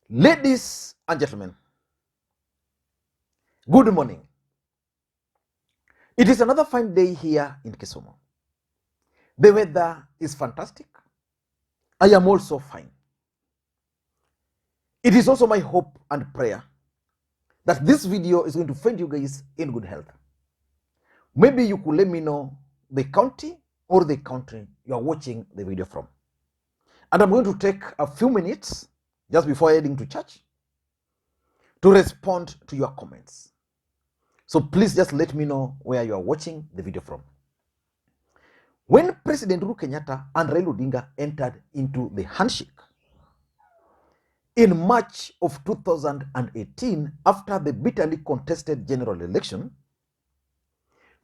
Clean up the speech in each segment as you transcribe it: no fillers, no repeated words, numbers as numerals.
Ladies and gentlemen, good morning. It is another fine day here in Kisumu. The weather is fantastic. I am also fine. It is also my hope and prayer that this video is going to find you guys in good health. Maybe you could let me know the county or the country you are watching the video from. And I'm going to take a few minutes just before heading to church to respond to your comments. So please just let me know where you are watching the video from. When President Uhuru Kenyatta and Raila Odinga entered into the handshake in March of 2018 after the bitterly contested general election,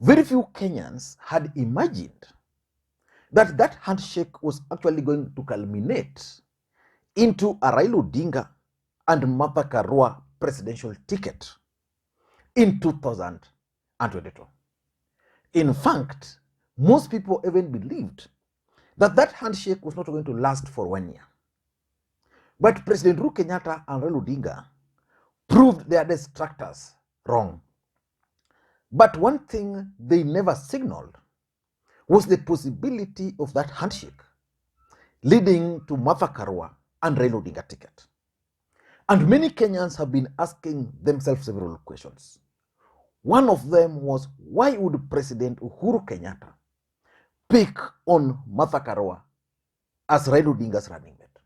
very few Kenyans had imagined that that handshake was actually going to culminate into a Raila Odinga and Martha Karua presidential ticket in 2022. In fact, most people even believed that that handshake was not going to last for 1 year. But President Uhuru Kenyatta and Raila Odinga proved their detractors wrong. But one thing they never signaled was the possibility of that handshake leading to Martha Karua and Raila Odinga ticket. And many Kenyans have been asking themselves several questions. One of them was, why would President Uhuru Kenyatta pick on Martha Karua as Raila Odinga's running mate?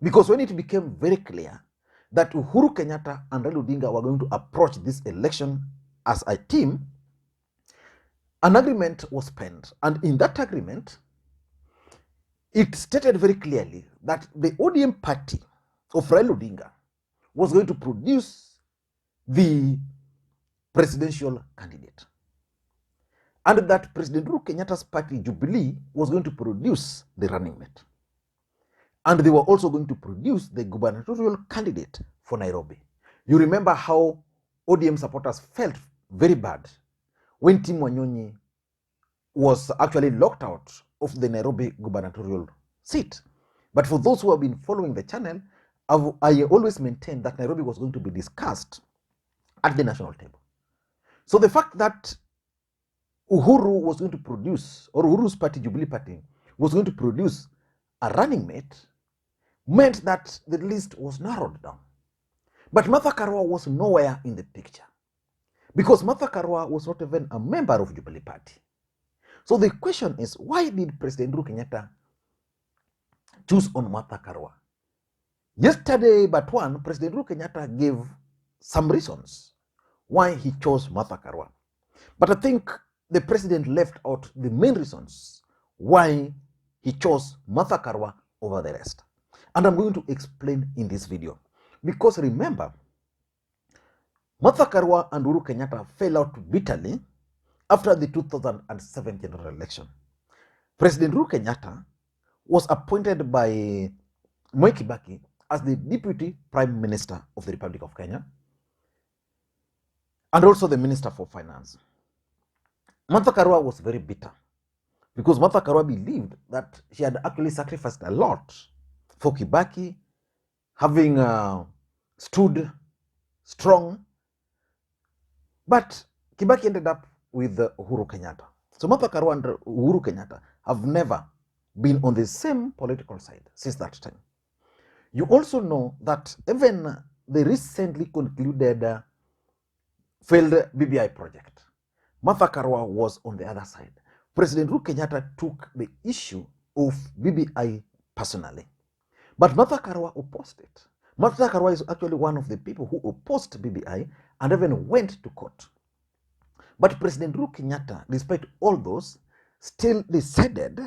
Because when it became very clear that Uhuru Kenyatta and Raila Odinga were going to approach this election as a team, an agreement was penned. And in that agreement, it stated very clearly that the ODM party of Raila Odinga was going to produce the presidential candidate, and that President Uhuru Kenyatta's party, Jubilee, was going to produce the running mate. And they were also going to produce the gubernatorial candidate for Nairobi. You remember how ODM supporters felt very bad when Tim Wanyonyi was actually locked out of the Nairobi gubernatorial seat. But for those who have been following the channel, I always maintained that Nairobi was going to be discussed at the national table. So the fact that Uhuru was going to produce, or Uhuru's party, Jubilee Party, was going to produce a running mate meant that the list was narrowed down. But Martha Karua was nowhere in the picture because Martha Karua was not even a member of Jubilee Party. So the question is, why did President Uhuru Kenyatta choose on Martha Karua? Yesterday, President Uhuru Kenyatta gave some reasons why he chose Martha Karua. But I think the president left out the main reasons why he chose Martha Karua over the rest. And I'm going to explain in this video. Because remember, Martha Karua and Uhuru Kenyatta fell out bitterly after the 2007 general election. President Uhuru Kenyatta was appointed by Moi Kibaki as the Deputy Prime Minister of the Republic of Kenya and also the Minister for Finance. Martha Karua was very bitter because Martha Karua believed that she had actually sacrificed a lot for Kibaki, having stood strong. But Kibaki ended up with Uhuru Kenyatta. So Martha Karua and Uhuru Kenyatta have never been on the same political side since that time. You also know that even the recently concluded failed BBI project, Martha Karua was on the other side. President Uhuru Kenyatta took the issue of BBI personally, but Martha Karua opposed it. Martha Karua is actually one of the people who opposed BBI and even went to court. But President Uhuru Kenyatta, despite all those, still decided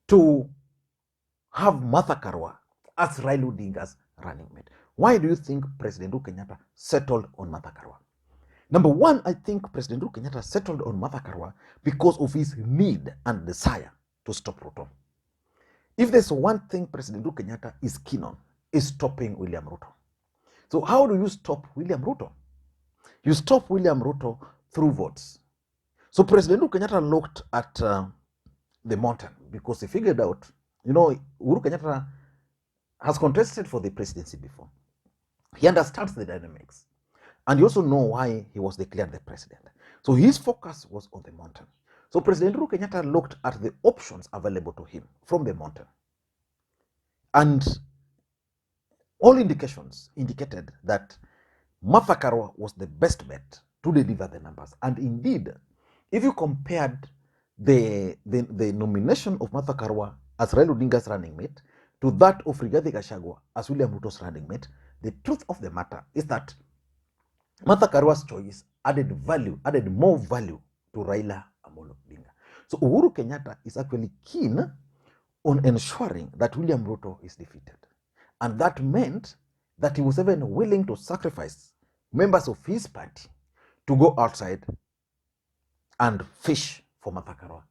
to have Martha Karua as Raila Odinga's running mate. Why do you think President Uhuru Kenyatta settled on Martha Karua? Number one, I think President Uhuru Kenyatta settled on Martha Karua because of his need and desire to stop Ruto. If there's one thing President Uhuru Kenyatta is keen on, is stopping William Ruto. So how do you stop William Ruto? You stop William Ruto through votes. So President Uhuru Kenyatta looked at the mountain because he figured out, Uhuru Kenyatta has contested for the presidency before. He understands the dynamics. And you also know why he was declared the president. So his focus was on the mountain. So President Uhuru Kenyatta looked at the options available to him from the mountain. And all indications indicated that Martha Karua was the best bet to deliver the numbers. And indeed, if you compared the nomination of Martha Karua as Raila Odinga's running mate to that of Rigathi Gachagua as William Ruto's running mate, the truth of the matter is that Martha Karua's choice added more value to Raila Odinga. So Uhuru Kenyatta is actually keen on ensuring that William Ruto is defeated. And that meant that he was even willing to sacrifice members of his party to go outside and fish for Martha Karua.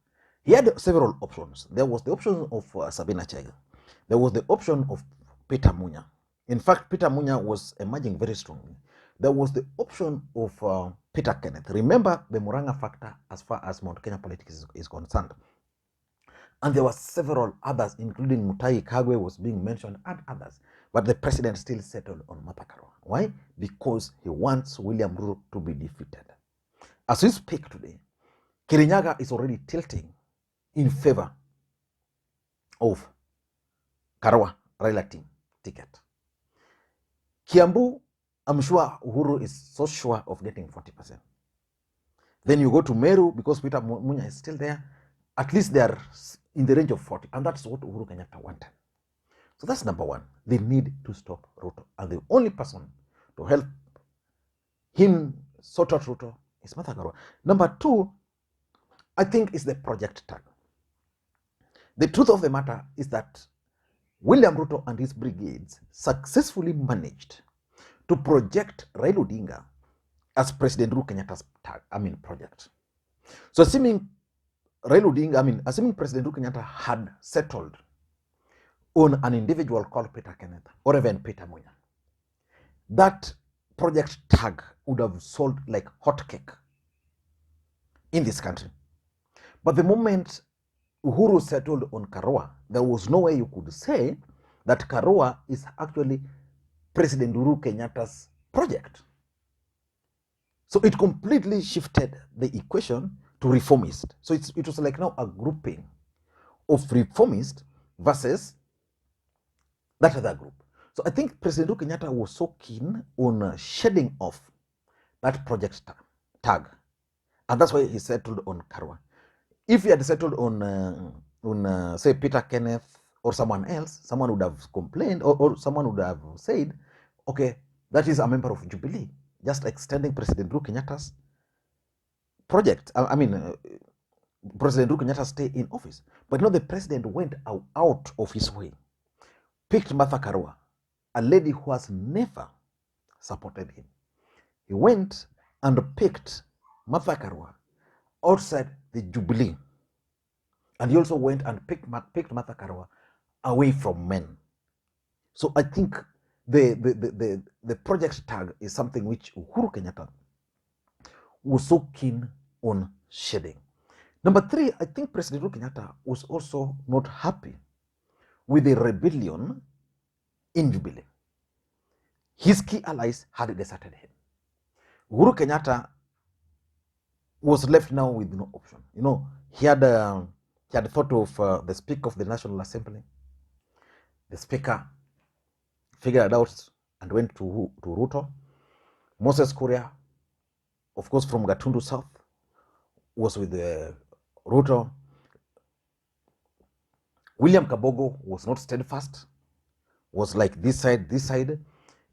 He had several options. There was the option of Sabina Chege. There was the option of Peter Munya. In fact, Peter Munya was emerging very strongly. There was the option of Peter Kenneth. Remember the Muranga factor as far as Mount Kenya Politics is concerned. And there were several others, including Mutahi Kagwe was being mentioned and others. But the president still settled on Martha Karua. Why? Because he wants William Ruto to be defeated. As we speak today, Kirinyaga is already tilting in favor of Karua Raila team ticket. Kiambu, I'm sure Uhuru is so sure of getting 40%. Then you go to Meru, because Peter Munya is still there, at least they are in the range of 40, and that's what Uhuru Kenyatta wanted. So that's number one. They need to stop Ruto, and the only person to help him sort out Ruto is Martha Karua. Number two, I think, is the project tag. The truth of the matter is that William Ruto and his brigades successfully managed to project Raila Odinga as President Uhuru Kenyatta's project. So assuming President Uhuru Kenyatta had settled on an individual called Peter Kenneth or even Peter Munya, that project tag would have sold like hotcake in this country. But the moment Uhuru settled on Karua, there was no way you could say that Karua is actually President Uhuru Kenyatta's project. So it completely shifted the equation to reformist. So it was like now a grouping of reformist versus that other group. So I think President Uhuru Kenyatta was so keen on shedding off that project tag. And that's why he settled on Karua. If he had settled on say, Peter Kenneth or someone else, someone would have complained, or someone would have said, okay, that is a member of Jubilee, just extending President Uhuru Kenyatta's project. President Uhuru Kenyatta stay in office. But the president went out of his way, picked Martha Karua, a lady who has never supported him. He went and picked Martha Karua outside the Jubilee. And he also went and picked Martha Karua away from men. So I think the project tag is something which Uhuru Kenyatta was so keen on shedding. Number three, I think President Uhuru Kenyatta was also not happy with the rebellion in Jubilee. His key allies had deserted him. Uhuru Kenyatta was left now with no option. He had thought of the Speaker of the National Assembly. The Speaker figured it out and went to Ruto. Moses Kuria, of course, from Gatundu South, was with Ruto. William Kabogo was not steadfast, was like this side.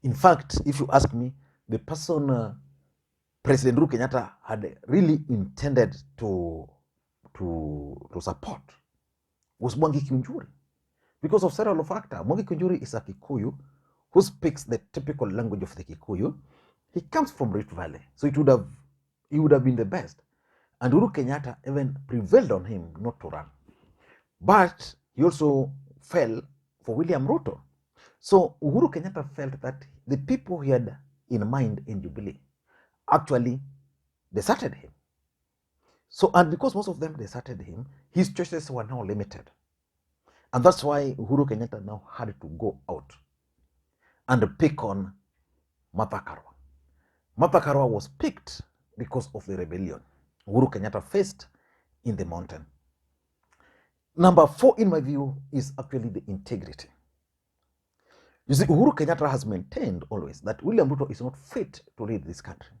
In fact, if you ask me, the person President Uhuru Kenyatta had really intended to support was Mwangi Kiunjuri, because of several factors. Mwangi Kiunjuri is a Kikuyu who speaks the typical language of the Kikuyu. He comes from Rift Valley, so he would have been the best. And Uhuru Kenyatta even prevailed on him not to run. But he also fell for William Ruto. So Uhuru Kenyatta felt that the people he had in mind in Jubilee actually deserted him. So, and because most of them deserted him, his choices were now limited. And that's why Uhuru Kenyatta now had to go out and pick on Martha Karua. Martha Karua was picked because of the rebellion Uhuru Kenyatta faced in the mountain. Number 4, in my view, is actually the integrity. You see, Uhuru Kenyatta has maintained always that William Ruto is not fit to lead this country.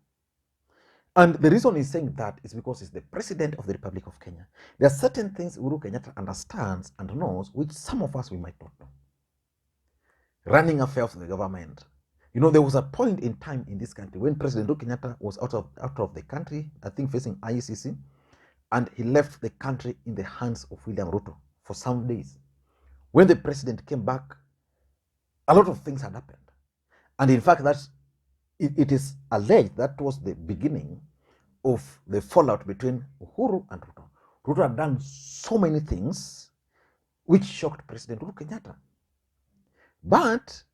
And the reason he's saying that is because he's the president of the Republic of Kenya. There are certain things Uhuru Kenyatta understands and knows, which some of us we might not know. Running affairs of the government. You know, there was a point in time in this country when President Uhuru Kenyatta was out of the country, I think facing IECC, and he left the country in the hands of William Ruto for some days. When the president came back, a lot of things had happened. And in fact, it is alleged that was the beginning of the fallout between Uhuru and Ruto. Ruto had done so many things which shocked President Uhuru Kenyatta. But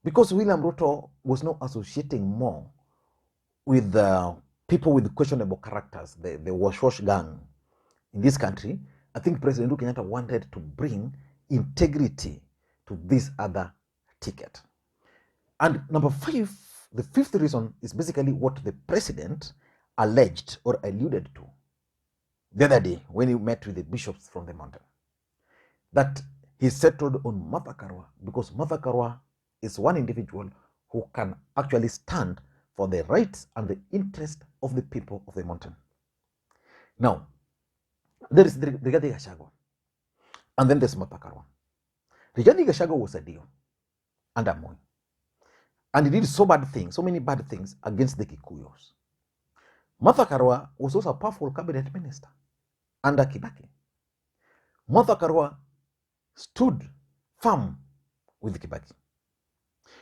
because William Ruto was not associating more with people with questionable characters, the wash gang in this country, I think President Uhuru Kenyatta wanted to bring integrity to this other ticket. And number 5, the 5th reason is basically what the president alleged or alluded to the other day when he met with the bishops from the mountain. That he settled on Martha Karua because Martha Karua is one individual who can actually stand for the rights and the interest of the people of the mountain. Now, there is Rigathi Gachagua, and then there's Martha Karua. Rigathi Gachagua was a deal under Moi, and he did so many bad things against the Kikuyos. Martha Karua was also a powerful cabinet minister under Kibaki. Martha Karua stood firm with Kibaki.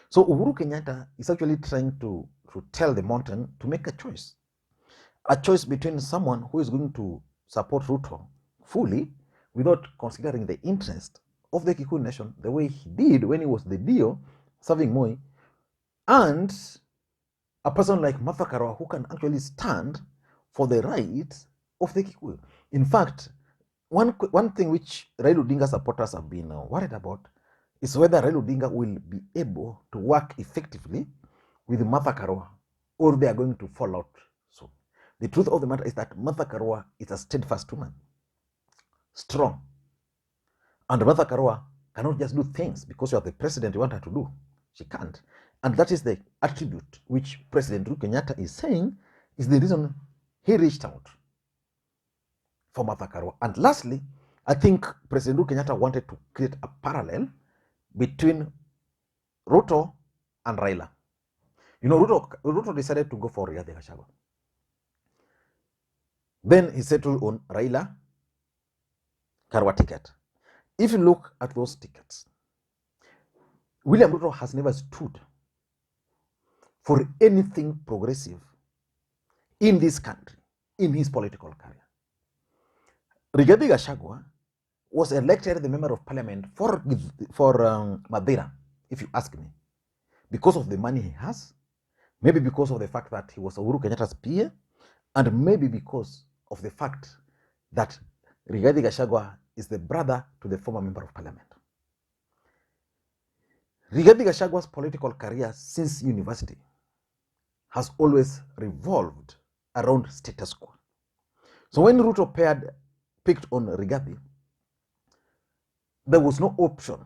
So Uhuru Kenyatta is actually trying to tell the mountain to make a choice between someone who is going to support Ruto fully without considering the interest of the Kikuyu nation the way he did when he was the Dio serving Moi, and a person like Martha Karua who can actually stand for the rights of the Kikuyu. In fact, one thing which Raila Odinga supporters have been worried about is whether Raila Odinga will be able to work effectively with Martha Karua, or they are going to fall out soon. The truth of the matter is that Martha Karua is a steadfast woman, strong. And Martha Karua cannot just do things because you are the president you want her to do. She can't. And that is the attribute which President Uhuru Kenyatta is saying is the reason he reached out for Martha Karua. And lastly, I think President Uhuru Kenyatta wanted to create a parallel between Ruto and Raila. You know, Ruto decided to go for Rigathi Gachagua. Then he settled on Raila Karua ticket. If you look at those tickets, William Ruto has never stood for anything progressive in this country, in his political career. Rigathi Gachagua was elected the member of parliament for Madeira, if you ask me, because of the money he has, maybe because of the fact that he was Uhuru Kenyatta's peer, and maybe because of the fact that Rigathi Gachagua is the brother to the former member of parliament. Rigathi Gachagua's political career since university has always revolved around status quo. So when Ruto picked on Rigathi, there was no option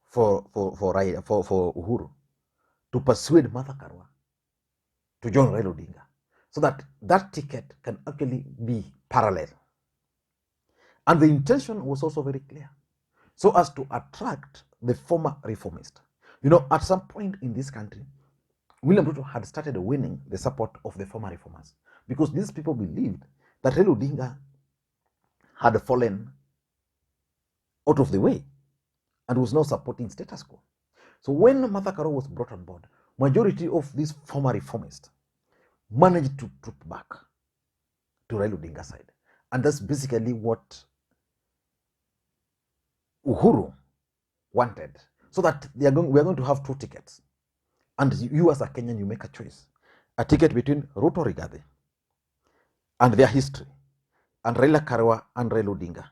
for Uhuru to persuade Martha Karua to join Raila Odinga, so that ticket can actually be parallel. And the intention was also very clear, so as to attract the former reformist. You know, at some point in this country, William Ruto had started winning the support of the former reformers, because these people believed that Raila Odinga had fallen out of the way and was now supporting status quo. So when Martha Karua was brought on board, majority of these former reformists managed to troop back to Raila Odinga's side. And that's basically what Uhuru wanted, so that we are going to have 2 tickets. And you as a Kenyan, you make a choice. A ticket between Ruto Rigathi and their history, and Raila Karua and Raila Odinga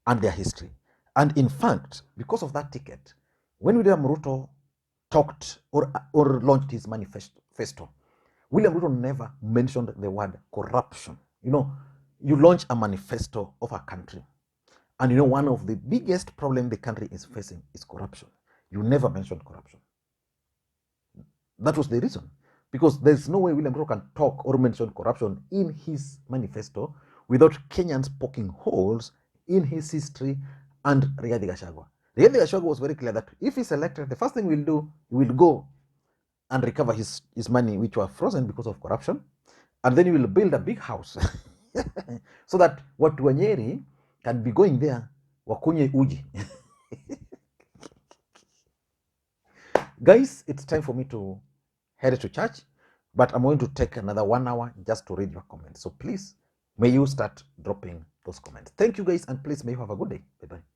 and their history. And in fact, because of that ticket, when William Ruto talked or launched his manifesto, William Ruto never mentioned the word corruption. You know, you launch a manifesto of a country, and you know one of the biggest problems the country is facing is corruption. You never mentioned corruption. That was the reason. Because there's no way William Ruto can talk or mention corruption in his manifesto without Kenyans poking holes in his history and Rigathi Gachagua. Rigathi Gachagua was very clear that if he's elected, the first thing we'll do, he will go and recover his money which were frozen because of corruption, and then he will build a big house so that watu wa Nyeri can be going there wakunye uji. Guys, it's time for me to head to church, but I'm going to take another 1 hour just to read your comments. So please, may you start dropping those comments. Thank you guys, and please may you have a good day. Bye-bye.